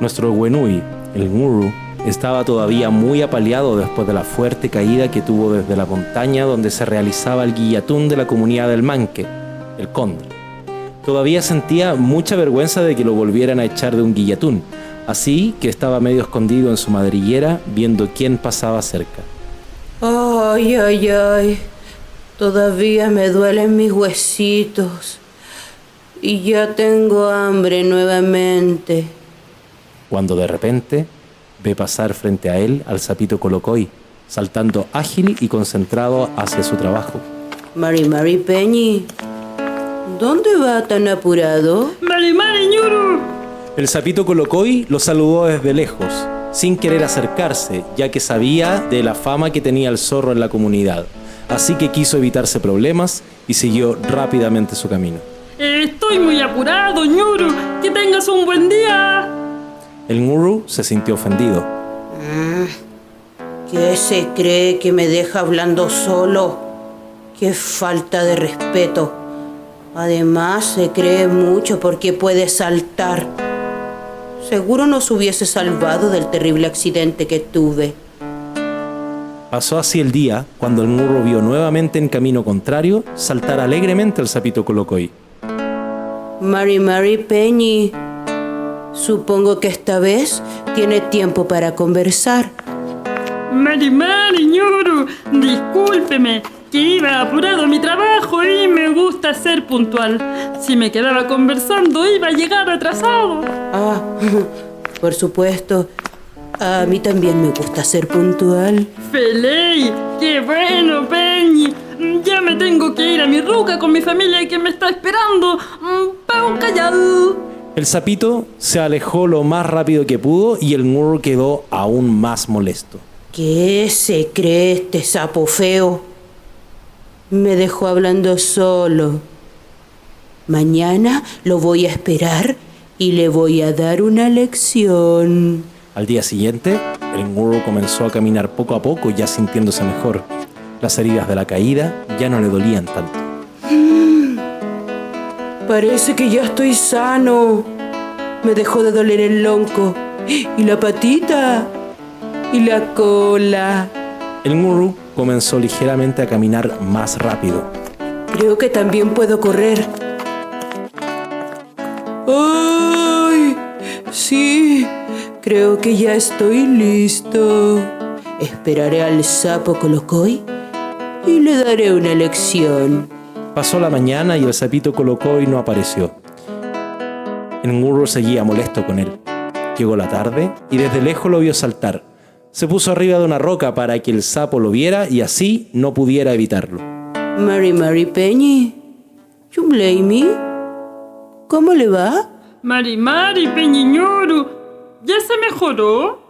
Nuestro Wenui, el Nguru, estaba todavía muy apaleado después de la fuerte caída que tuvo desde la montaña donde se realizaba el guillatún de la comunidad del Manque, el cóndor. Todavía sentía mucha vergüenza de que lo volvieran a echar de un guillatún, así que estaba medio escondido en su madriguera viendo quién pasaba cerca. Ay, ay, ay, todavía me duelen mis huesitos y ya tengo hambre nuevamente. Cuando de repente ve pasar frente a él al sapito Colocoy, saltando ágil y concentrado hacia su trabajo. Mari Peñi, ¿dónde va tan apurado? Mari Ñuru. El sapito Colocoy lo saludó desde lejos, sin querer acercarse, ya que sabía de la fama que tenía el zorro en la comunidad. Así que quiso evitarse problemas y siguió rápidamente su camino. Estoy muy apurado, Ñuru. Que tengas un buen día. El Nguru se sintió ofendido. ¿Qué se cree que me deja hablando solo? ¡Qué falta de respeto! Además, se cree mucho porque puede saltar. Seguro nos hubiese salvado del terrible accidente que tuve. Pasó así el día cuando el Nguru vio nuevamente en camino contrario saltar alegremente al sapito Colocoy. Mari Peñi, supongo que esta vez tiene tiempo para conversar. Mari Ñuru, discúlpeme, que iba apurado a mi trabajo y me gusta ser puntual. Si me quedaba conversando iba a llegar atrasado. Por supuesto. A mí también me gusta ser puntual. ¡Feley! ¡Qué bueno, Peñi! Ya me tengo que ir a mi ruca con mi familia que me está esperando. ¡Pau callado! El sapito se alejó lo más rápido que pudo y el Nguru quedó aún más molesto. ¿Qué se cree este sapo feo? Me dejó hablando solo. Mañana lo voy a esperar y le voy a dar una lección. Al día siguiente, el Nguru comenzó a caminar poco a poco, ya sintiéndose mejor. Las heridas de la caída ya no le dolían tanto. Parece que ya estoy sano. Me dejó de doler el lonco. Y la patita. Y la cola. El Nguru comenzó ligeramente a caminar más rápido. Creo que también puedo correr. ¡Ay! Sí, creo que ya estoy listo. Esperaré al sapo Colocoy y le daré una lección. Pasó la mañana y el sapito Colocoy no apareció. El Nguru seguía molesto con él. Llegó la tarde y desde lejos lo vio saltar. Se puso arriba de una roca para que el sapo lo viera y así no pudiera evitarlo. Mari Peñi, you blame me? ¿Cómo le va? Mari Peñi Ñuru, ¿ya se mejoró?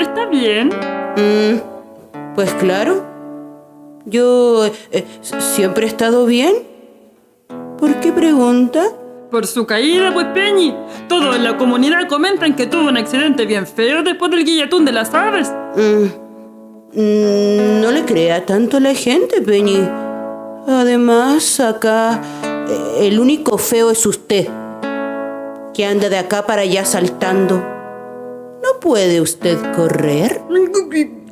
¿Está bien? Pues claro. Yo siempre he estado bien. ¿Por qué pregunta? Por su caída, pues, Peñi. Todos en la comunidad comentan que tuvo un accidente bien feo después del guillatún de las aves. No le crea tanto a la gente, Peñi. Además, acá el único feo es usted, que anda de acá para allá saltando. ¿No puede usted correr?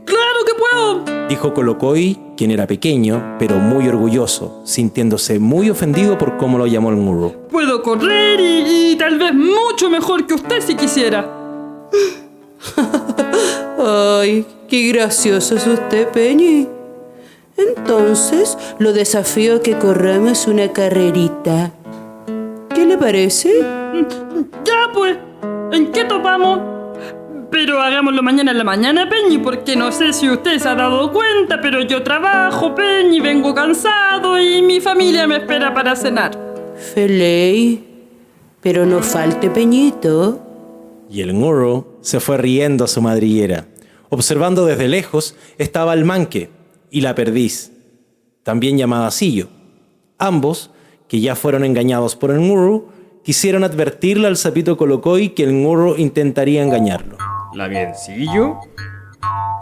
¡Claro que puedo! Dijo Colocoy, quien era pequeño, pero muy orgulloso, sintiéndose muy ofendido por cómo lo llamó el Nguru. Puedo correr y tal vez mucho mejor que usted si quisiera. Ay, qué gracioso es usted, Peñi. Entonces, lo desafío a que corramos una carrerita. ¿Qué le parece? Ya, pues. ¿En qué topamos? Pero hagámoslo mañana en la mañana, Peñi, porque no sé si usted se ha dado cuenta, pero yo trabajo, Peñi, vengo cansado y mi familia me espera para cenar. Feley, pero no falte Peñito. Y el Nguru se fue riendo a su madriguera. Observando desde lejos estaba el Manque y la perdiz, también llamada Sillo. Ambos, que ya fueron engañados por el Nguru, quisieron advertirle al sapito Colocoy que el Nguru intentaría engañarlo. ¿La biencillo?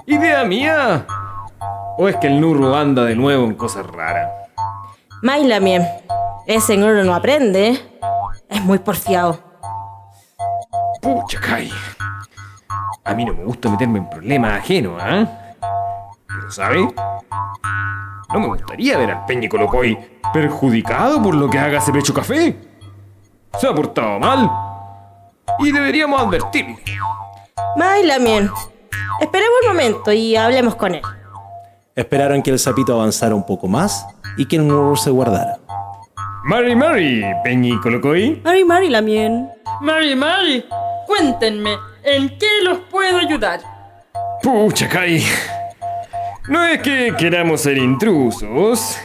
¿Idea mía? ¿O es que el Nguru anda de nuevo en cosas raras? Maila mien, ese Nguru no aprende, es muy porfiado. Pucha, Kai. A mí no me gusta meterme en problemas ajenos, ¿ah? Pero, ¿sabe? No me gustaría ver al Peñi Colocoy perjudicado por lo que haga ese pecho café. Se ha portado mal. Y deberíamos advertirle. Mailamien, esperemos un momento y hablemos con él. Esperaron que el sapito avanzara un poco más y que el Nguru se guardara. Mari, Peñi Colocoy. Mailamien. Mari, cuéntenme, ¿en qué los puedo ayudar? Pucha, Kai. No es que queramos ser intrusos,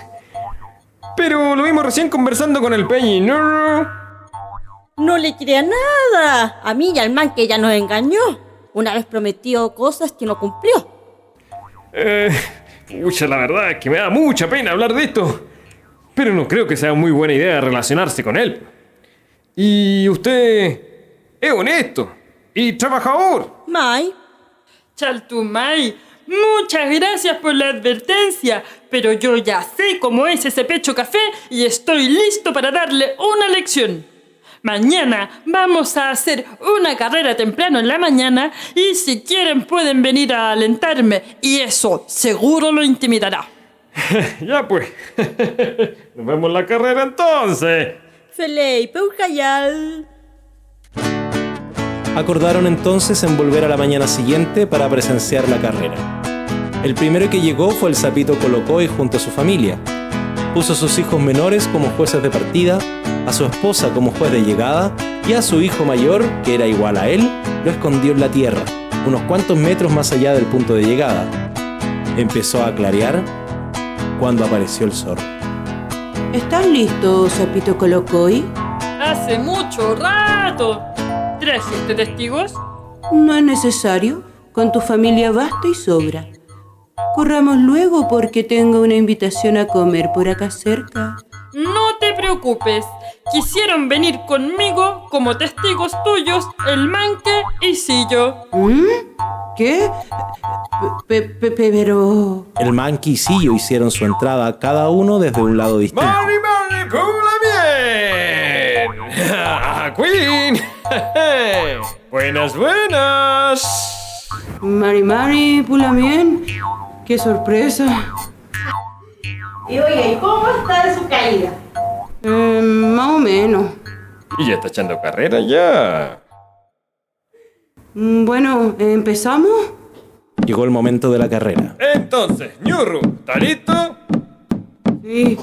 pero lo vimos recién conversando con el Peñi, ¿no? No le crea nada. A mí y al man que ya nos engañó. Una vez prometió cosas que no cumplió. Pucha, la verdad es que me da mucha pena hablar de esto, pero no creo que sea muy buena idea relacionarse con él. Y usted es honesto y trabajador. Mai, Chaltumay, muchas gracias por la advertencia, pero yo ya sé cómo es ese pecho café y estoy listo para darle una lección. Mañana vamos a hacer una carrera temprano en la mañana y si quieren pueden venir a alentarme y eso seguro lo intimidará. Ya pues, nos vemos en la carrera entonces. Felipe Ucayal. Acordaron entonces en volver a la mañana siguiente para presenciar la carrera. El primero que llegó fue el sapito Colocoy junto a su familia. Puso a sus hijos menores como jueces de partida, a su esposa como juez de llegada y a su hijo mayor, que era igual a él, lo escondió en la tierra, unos cuantos metros más allá del punto de llegada. Empezó a clarear cuando apareció el zorro. ¿Estás listo, sapito Colocoy? Hace mucho rato. ¿Trajiste testigos? No es necesario. Con tu familia basta y sobra. Corramos luego porque tengo una invitación a comer por acá cerca. No te preocupes. Quisieron venir conmigo como testigos tuyos el Manque y Sillo. ¿Qué? Pero... El Manqui y Sillo hicieron su entrada cada uno desde un lado distinto. Mari, bien. Queen. Buenas. Mari, Pulamien. ¡Qué sorpresa! Y oye, ¿cómo está de su caída? Más o menos. Y ya está echando carrera ya. Bueno, ¿empezamos? Llegó el momento de la carrera. Entonces, Ñurru, ¿está listo? Sí.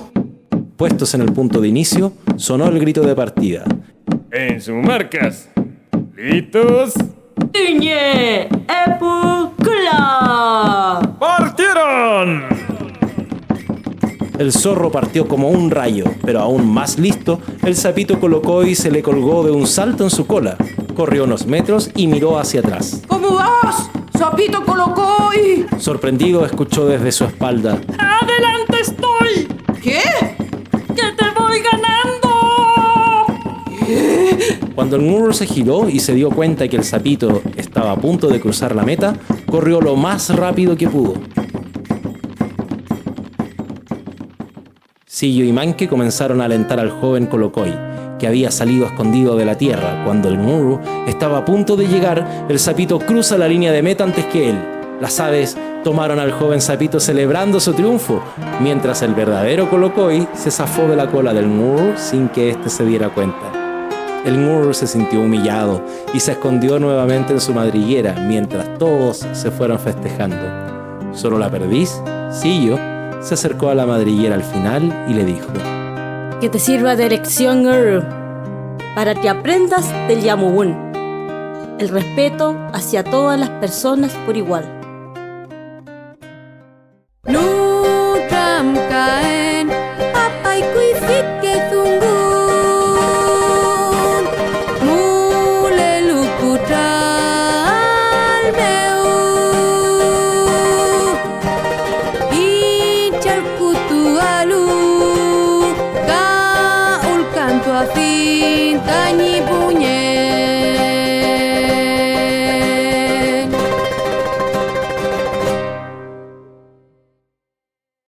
Puestos en el punto de inicio, sonó el grito de partida. En sus marcas. ¿Listos? ¡Tiñe! ¡Epúcula! ¡Partieron! El zorro partió como un rayo, pero aún más listo, el sapito Colocoy se le colgó de un salto en su cola. Corrió unos metros y miró hacia atrás. ¿Cómo vas, sapito Colocoy? Sorprendido, escuchó desde su espalda. ¡Adelante estoy! ¿Qué? ¡Que te voy ganando! Cuando el Nguru se giró y se dio cuenta que el sapito estaba a punto de cruzar la meta, corrió lo más rápido que pudo. Sillo y Manque comenzaron a alentar al joven Colocoy, que había salido escondido de la tierra. Cuando el Nguru estaba a punto de llegar, el sapito cruza la línea de meta antes que él. Las aves tomaron al joven sapito celebrando su triunfo, mientras el verdadero Colocoy se zafó de la cola del Nguru sin que éste se diera cuenta. El Nguru se sintió humillado y se escondió nuevamente en su madriguera mientras todos se fueron festejando. Solo la perdiz, Sillo, se acercó a la madriguera al final y le dijo: Que te sirva de lección, Nguru, para que aprendas del Yamuún, el respeto hacia todas las personas por igual.